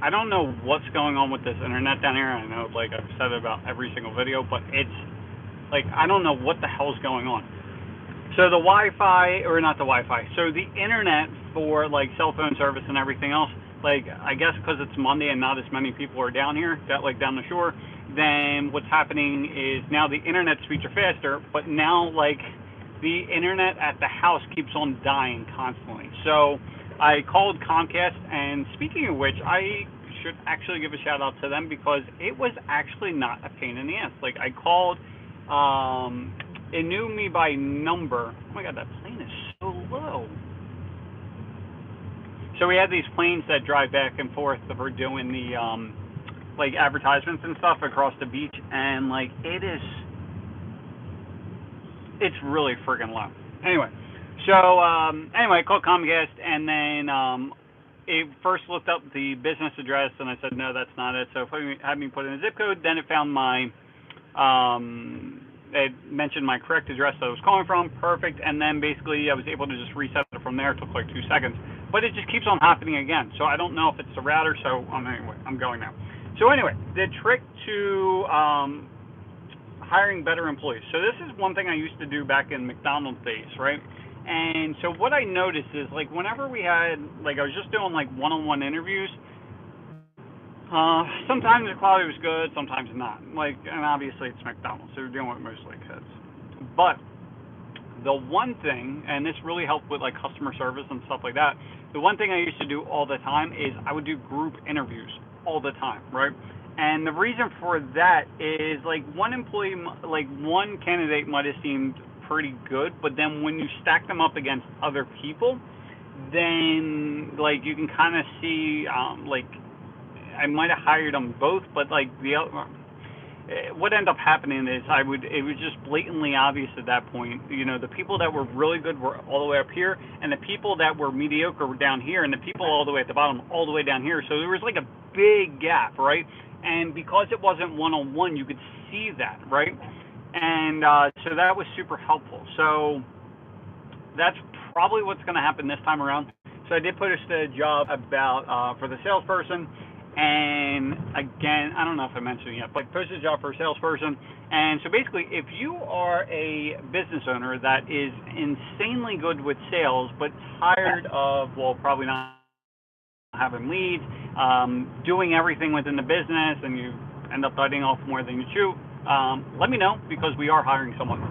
I don't know what's going on with this internet down here. I know, like I've said it about every single video, but it's like I don't know what the hell's going on. So the Wi-Fi, or not the Wi-Fi, so the internet for like cell phone service and everything else, like I guess because it's Monday and not as many people are down here, that like down the shore, then what's happening is now the internet speeds are faster, but now like the internet at the house keeps on dying constantly. So I called Comcast, and speaking of which, I should actually give a shout out to them because it was actually not a pain in the ass. Like I called, it knew me by number. Oh my god, that plane is so low. So we had these planes that drive back and forth that were doing the like advertisements and stuff across the beach, and like it's really friggin' low. Anyway, so anyway, I called Comcast, and then it first looked up the business address, and I said no, that's not it. So it had me put in a zip code. Then it found my it mentioned my correct address that I was calling from. Perfect. And then basically I was able to just reset it from there. It took like 2 seconds, but it just keeps on happening again. So I don't know if it's the router. So anyway, I'm going now. So anyway, the trick to hiring better employees. So this is one thing I used to do back in McDonald's days, right? And so what I noticed is like whenever we had like I was just doing like one-on-one interviews, sometimes the quality was good, sometimes not. Like, and obviously it's McDonald's, so we're dealing with mostly kids. But the one thing, and this really helped with like customer service and stuff like that. The one thing I used to do all the time is I would do group interviews all the time, right? And the reason for that is like one employee, like one candidate might have seemed pretty good, but then when you stack them up against other people, then like you can kind of see like I might have hired them both, but like what ended up happening is it was just blatantly obvious at that point. You know, the people that were really good were all the way up here, and the people that were mediocre were down here, and the people all the way at the bottom all the way down here. So there was like a big gap, right? And because it wasn't one-on-one, you could see that, right? And so that was super helpful. So that's probably what's going to happen this time around. So I did post a job about for the salesperson. And again, I don't know if I mentioned it yet, but posted a job for a salesperson. And so basically, if you are a business owner that is insanely good with sales, but tired of, well, probably not having leads, doing everything within the business, and you end up biting off more than you chew, let me know because we are hiring someone.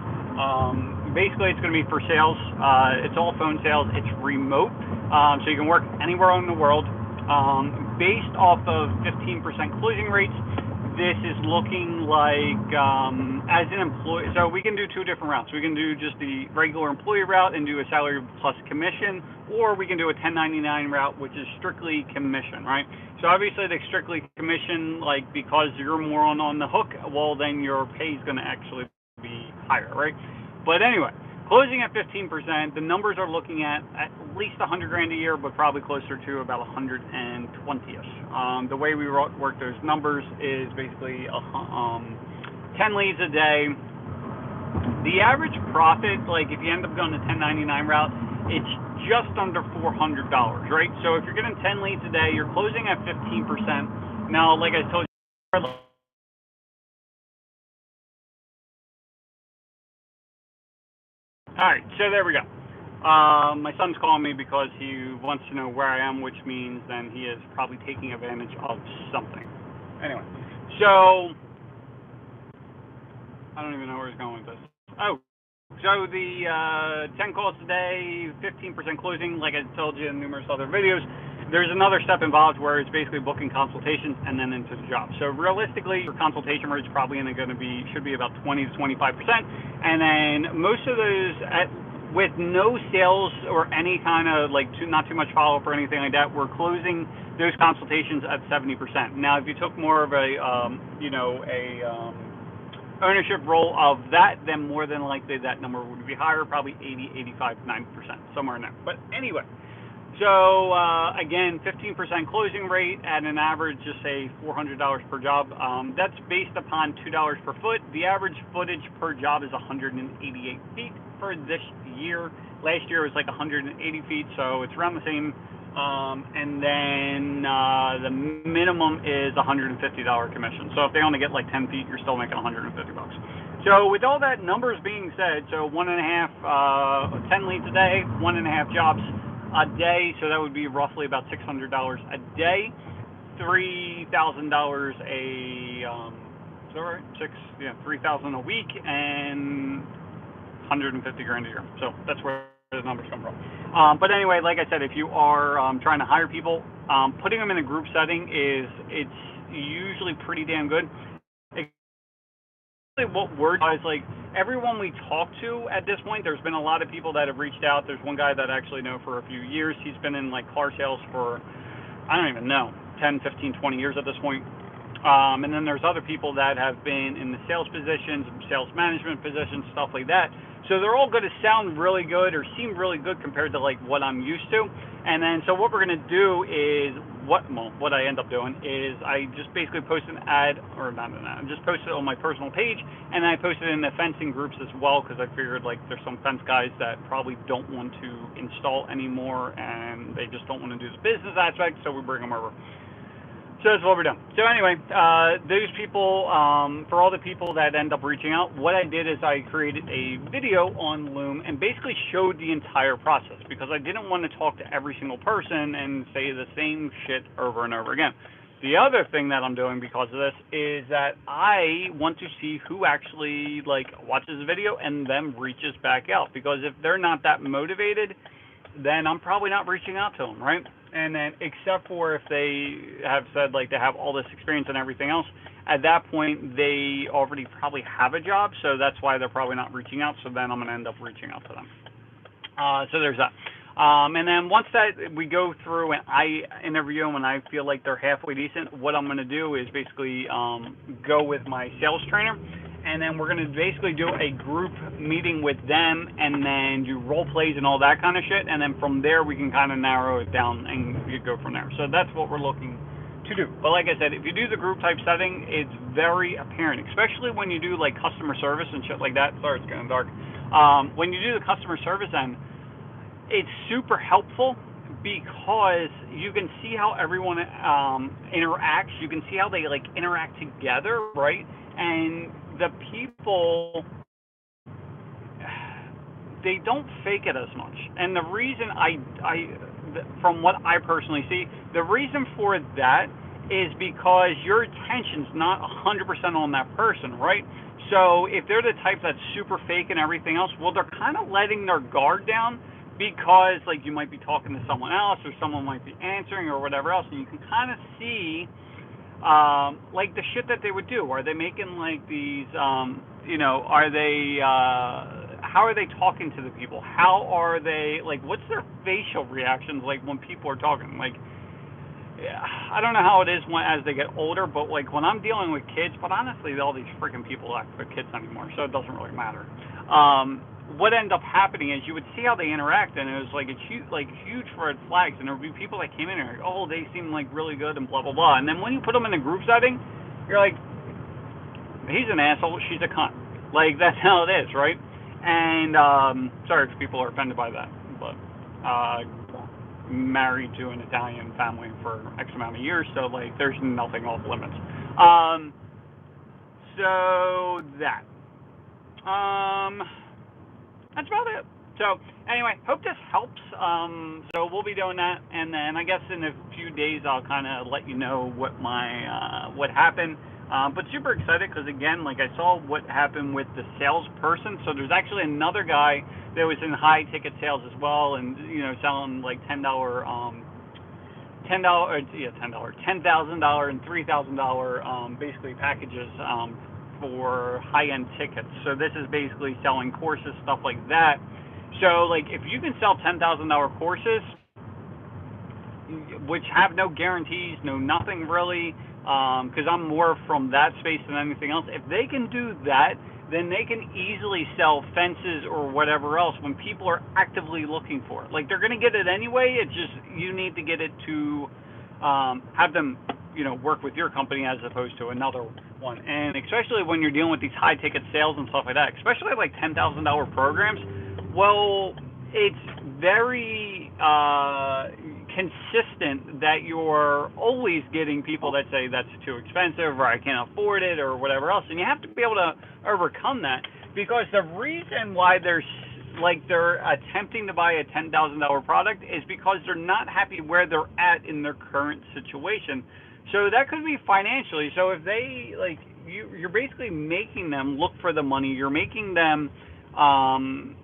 Basically, it's going to be for sales. It's all phone sales. It's remote, so you can work anywhere in the world. Based off of 15% closing rates, this is looking like as an employee. So we can do two different routes. We can do just the regular employee route and do a salary plus commission, or we can do a 1099 route, which is strictly commission, right? So obviously the strictly commission, like because you're more on the hook, well then your pay is going to actually be higher, right? But anyway, closing at 15%, the numbers are looking at least 100 grand a year, but probably closer to about 120ish. The way we work those numbers is basically 10 leads a day. The average profit, like if you end up going the 1099 route, it's just under $400, right? So if you're getting 10 leads a day, you're closing at 15%. Now, like I told you, all right, so there we go. My son's calling me because he wants to know where I am, which means then he is probably taking advantage of something. Anyway, so I don't even know where he's going with this. Oh, so the 10 calls today, 15% closing, like I told you in numerous other videos. There's another step involved where it's basically booking consultations and then into the job. So realistically, your consultation rate is probably should be about 20 to 25%. And then most of those, with no sales or any kind of like not too much follow-up or anything like that, we're closing those consultations at 70%. Now, if you took more of a, ownership role of that, then more than likely that number would be higher, probably 80, 85, 90%, somewhere in there. But anyway, so again, 15% closing rate at an average, just say $400 per job. That's based upon $2 per foot. The average footage per job is 188 feet for this year. Last year it was like 180 feet, so it's around the same And then the minimum is $150 commission. So if they only get like 10 feet, you're still making $150. So with all that numbers being said, so 10 leads a day, 1.5 jobs a day, so that would be roughly about $600 a day, $3,000 $3,000 a week, and 150 grand a year. So that's where the numbers come from. But anyway, like I said, if you are trying to hire people, putting them in a group setting it's usually pretty damn good. What we're doing is, like, everyone we talk to at this point, there's been a lot of people that have reached out. There's one guy that I actually know for a few years. He's been in like car sales for, I don't even know, 10, 15, 20 years at this point. And then there's other people that have been in the sales positions, sales management positions, stuff like that. So they're all going to sound really good or seem really good compared to like what I'm used to. And then so what we're going to do is what I end up doing is I just basically post an ad, or not an ad, I just post it on my personal page, and I post it in the fencing groups as well, because I figured like there's some fence guys that probably don't want to install anymore and they just don't want to do the business aspect, so we bring them over. So that's what we're doing. So anyway, those people, for all the people that end up reaching out, what I did is I created a video on Loom and basically showed the entire process, because I didn't want to talk to every single person and say the same shit over and over again. The other thing that I'm doing because of this is that I want to see who actually like watches the video and then reaches back out, because if they're not that motivated, then I'm probably not reaching out to them, right? And then, except for if they have said like they have all this experience and everything else, at that point they already probably have a job, so that's why they're probably not reaching out. So then I'm going to end up reaching out to them. So there's that. And then once that we go through and I interview them and I feel like they're halfway decent, what I'm going to do is basically go with my sales trainer, and then we're going to basically do a group meeting with them and then do role plays and all that kind of shit. And then from there, we can kind of narrow it down and you go from there. So that's what we're looking to do. But like I said, if you do the group type setting, it's very apparent, especially when you do like customer service and shit like that. Sorry, it's getting dark. When you do the customer service end, it's super helpful because you can see how everyone interacts. You can see how they like interact together, right? And the people, they don't fake it as much. And the reason from what I personally see, the reason for that is because your attention's not 100% on that person, right? So if they're the type that's super fake and everything else, well, they're kind of letting their guard down, because like you might be talking to someone else or someone might be answering or whatever else, and you can kind of see like the shit that they would do. Are they making like these are they how are they talking to the people? How are they, like, what's their facial reactions like when people are talking? Like, I don't know how it is as they get older, but like when I'm dealing with kids, but honestly all these freaking people act like kids anymore, so it doesn't really matter. What ended up happening is you would see how they interact, and it was like huge red flags, and there would be people that came in and like, oh, they seem like really good and blah blah blah, and then when you put them in a group setting, you're like, he's an asshole, she's a cunt. Like, that's how it is, right? And sorry if people are offended by that, but married to an Italian family for X amount of years, so like there's nothing off limits. So that. That's about it. So anyway, hope this helps. So we'll be doing that, and then I guess in a few days I'll kind of let you know what what happened. But super excited because again, like I saw what happened with the salesperson. So there's actually another guy that was in high ticket sales as well, and selling like $10,000 and $3,000 basically packages for high-end tickets. So this is basically selling courses, stuff like that. So like if you can sell $10,000 courses, which have no guarantees, no nothing really, because I'm more from that space than anything else, if they can do that, then they can easily sell fences or whatever else when people are actively looking for it. Like, they're going to get it anyway, it's just you need to get it to have them work with your company as opposed to another one. And especially when you're dealing with these high ticket sales and stuff like that, especially like $10,000 programs, well, it's very consistent, that you're always getting people that say that's too expensive or I can't afford it or whatever else. And you have to be able to overcome that, because the reason why they're attempting to buy a $10,000 product is because they're not happy where they're at in their current situation. So that could be financially. So if they you're basically making them look for the money. You're making them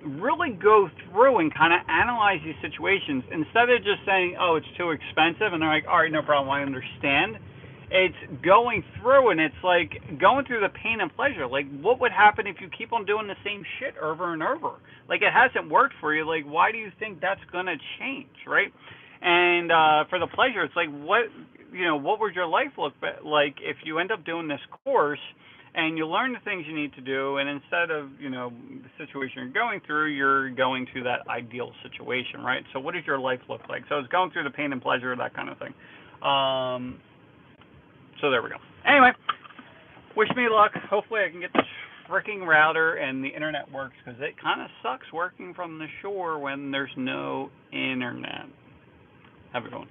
really go through and kind of analyze these situations instead of just saying, oh, it's too expensive, and they're like, all right, no problem, I understand. It's going through, and it's like going through the pain and pleasure. Like, what would happen if you keep on doing the same shit over and over? Like, it hasn't worked for you. Like, why do you think that's going to change, right? And for the pleasure, it's like, what would your life look like if you end up doing this course and you learn the things you need to do, and instead of, the situation you're going through, you're going to that ideal situation, right? So what does your life look like? So it's going through the pain and pleasure, that kind of thing. So there we go. Anyway, wish me luck. Hopefully I can get this freaking router and the internet works, because it kind of sucks working from the shore when there's no internet. Have a good one.